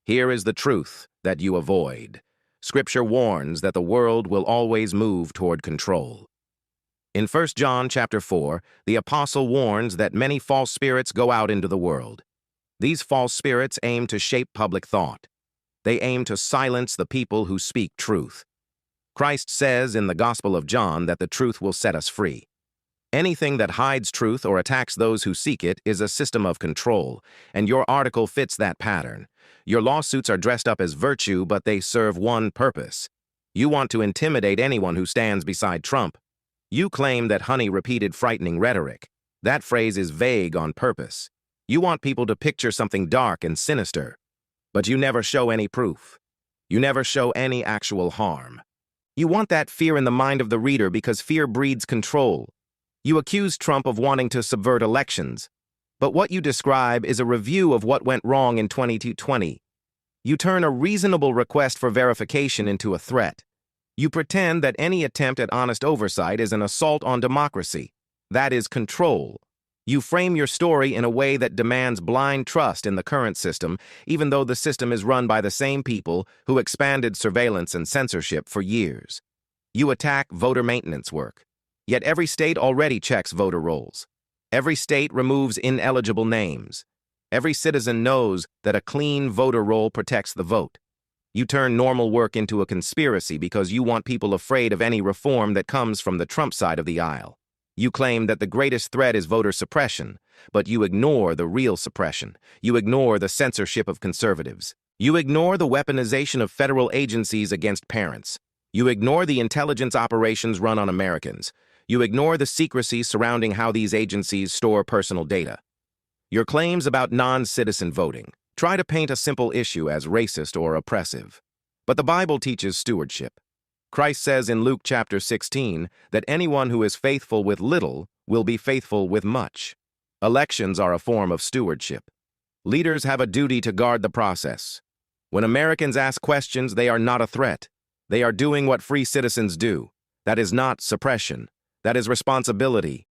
Here is the truth that you avoid. Scripture warns that the world will always move toward control. In 1 John chapter 4, the apostle warns that many false spirits go out into the world. These false spirits aim to shape public thought. They aim to silence the people who speak truth. Christ says in the Gospel of John that the truth will set us free. Anything that hides truth or attacks those who seek it is a system of control, and your article fits that pattern. Your lawsuits are dressed up as virtue, but they serve one purpose. You want to intimidate anyone who stands beside Trump. You claim that Honey repeated frightening rhetoric. That phrase is vague on purpose. You want people to picture something dark and sinister, but you never show any proof. You never show any actual harm. You want that fear in the mind of the reader because fear breeds control. You accuse Trump of wanting to subvert elections, but what you describe is a review of what went wrong in 2020. You turn a reasonable request for verification into a threat. You pretend that any attempt at honest oversight is an assault on democracy. That is control. You frame your story in a way that demands blind trust in the current system, even though the system is run by the same people who expanded surveillance and censorship for years. You attack voter maintenance work. Yet every state already checks voter rolls. Every state removes ineligible names. Every citizen knows that a clean voter roll protects the vote. You turn normal work into a conspiracy because you want people afraid of any reform that comes from the Trump side of the aisle. You claim that the greatest threat is voter suppression, but you ignore the real suppression. You ignore the censorship of conservatives. You ignore the weaponization of federal agencies against parents. You ignore the intelligence operations run on Americans. You ignore the secrecy surrounding how these agencies store personal data. Your claims about non-citizen voting try to paint a simple issue as racist or oppressive. But the Bible teaches stewardship. Christ says in Luke chapter 16 that anyone who is faithful with little will be faithful with much. Elections are a form of stewardship. Leaders have a duty to guard the process. When Americans ask questions, they are not a threat. They are doing what free citizens do. That is not suppression. That is responsibility.